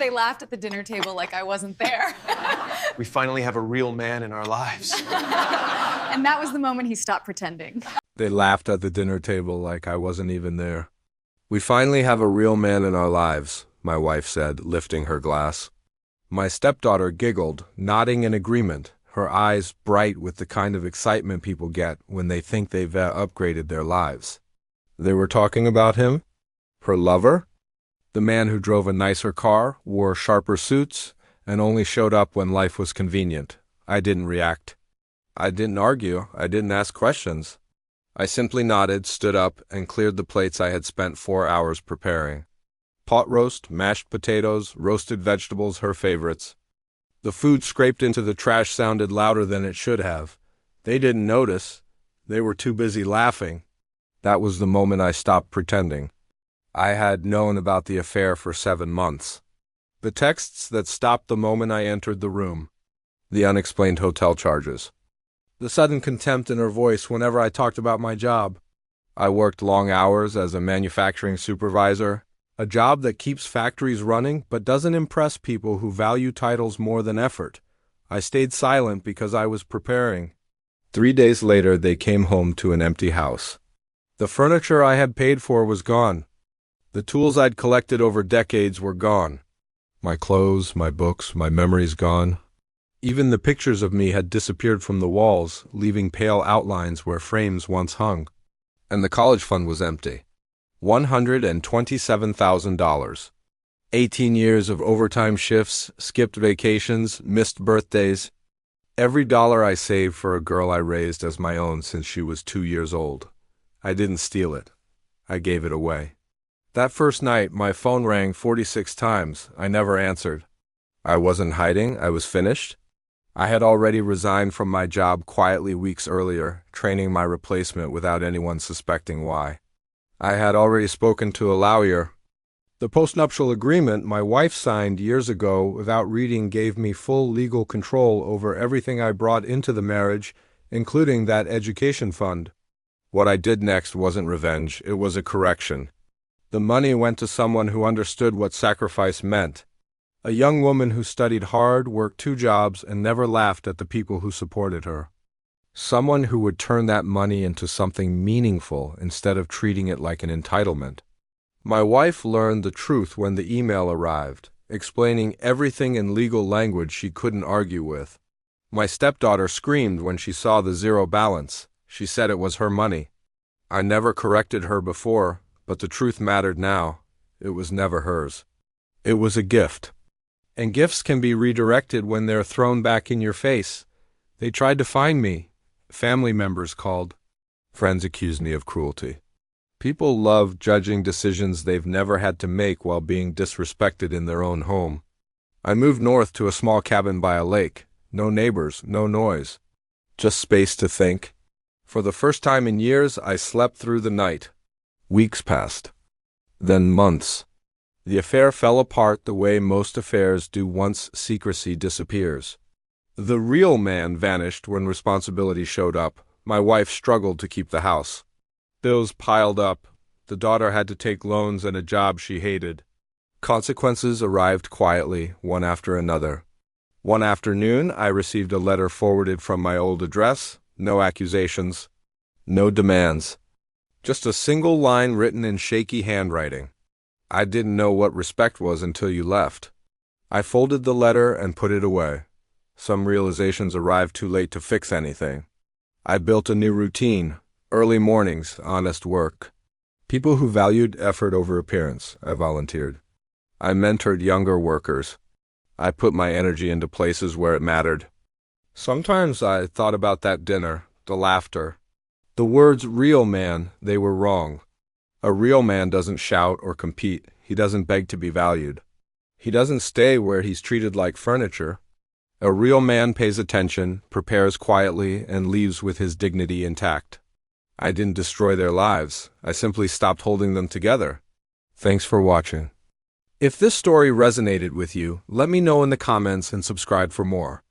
They laughed at the dinner table like I wasn't there. We finally have a real man in our lives. And that was the moment he stopped pretending. They laughed at the dinner table like I wasn't even there. We finally have a real man in our lives, my wife said, lifting her glass. My stepdaughter giggled, nodding in agreement, her eyes bright with the kind of excitement people get when they think they've upgraded their lives. They were talking about him? Her lover? The man who drove a nicer car, wore sharper suits, and only showed up when life was convenient. I didn't react. I didn't argue. I didn't ask questions. I simply nodded, stood up, and cleared the plates I had spent 4 hours preparing. Pot roast, mashed potatoes, roasted vegetables, her favorites. The food scraped into the trash sounded louder than it should have. They didn't notice. They were too busy laughing. That was the moment I stopped pretending. I had known about the affair for 7 months. The texts that stopped the moment I entered the room. The unexplained hotel charges. The sudden contempt in her voice whenever I talked about my job. I worked long hours as a manufacturing supervisor, a job that keeps factories running but doesn't impress people who value titles more than effort. I stayed silent because I was preparing. 3 days later, they came home to an empty house. The furniture I had paid for was gone. The tools I'd collected over decades were gone. My clothes, my books, my memories gone. Even the pictures of me had disappeared from the walls, leaving pale outlines where frames once hung. And the college fund was empty. $127,000. 18 years of overtime shifts, skipped vacations, missed birthdays. Every dollar I saved for a girl I raised as my own since she was 2 years old. I didn't steal it. I gave it away. That first night, my phone rang 46 times. I never answered. I wasn't hiding. I was finished. I had already resigned from my job quietly weeks earlier, training my replacement without anyone suspecting why. I had already spoken to a lawyer. The postnuptial agreement my wife signed years ago without reading gave me full legal control over everything I brought into the marriage, including that education fund. What I did next wasn't revenge, it was a correction. The money went to someone who understood what sacrifice meant. A young woman who studied hard, worked 2 jobs, and never laughed at the people who supported her. Someone who would turn that money into something meaningful instead of treating it like an entitlement. My wife learned the truth when the email arrived, explaining everything in legal language she couldn't argue with. My stepdaughter screamed when she saw the zero balance. She said it was her money. I never corrected her before, but the truth mattered now. It was never hers. It was a gift. And gifts can be redirected when they're thrown back in your face. They tried to find me. Family members called. Friends accused me of cruelty. People love judging decisions they've never had to make while being disrespected in their own home. I moved north to a small cabin by a lake. No neighbors, no noise. Just space to think. For the first time in years, I slept through the night. Weeks passed. Then months. The affair fell apart the way most affairs do once secrecy disappears. The real man vanished when responsibility showed up. My wife struggled to keep the house. Bills piled up. The daughter had to take loans and a job she hated. Consequences arrived quietly, one after another. One afternoon, I received a letter forwarded from my old address. No accusations. No demands. Just a single line written in shaky handwriting. I didn't know what respect was until you left. I folded the letter and put it away. Some realizations arrived too late to fix anything. I built a new routine. Early mornings, honest work. People who valued effort over appearance, I volunteered. I mentored younger workers. I put my energy into places where it mattered. Sometimes I thought about that dinner, the laughter. The words real man, they were wrong. A real man doesn't shout or compete. He doesn't beg to be valued. He doesn't stay where he's treated like furniture. A real man pays attention, prepares quietly, and leaves with his dignity intact. I didn't destroy their lives. I simply stopped holding them together. Thanks for watching. If this story resonated with you, let me know in the comments and subscribe for more.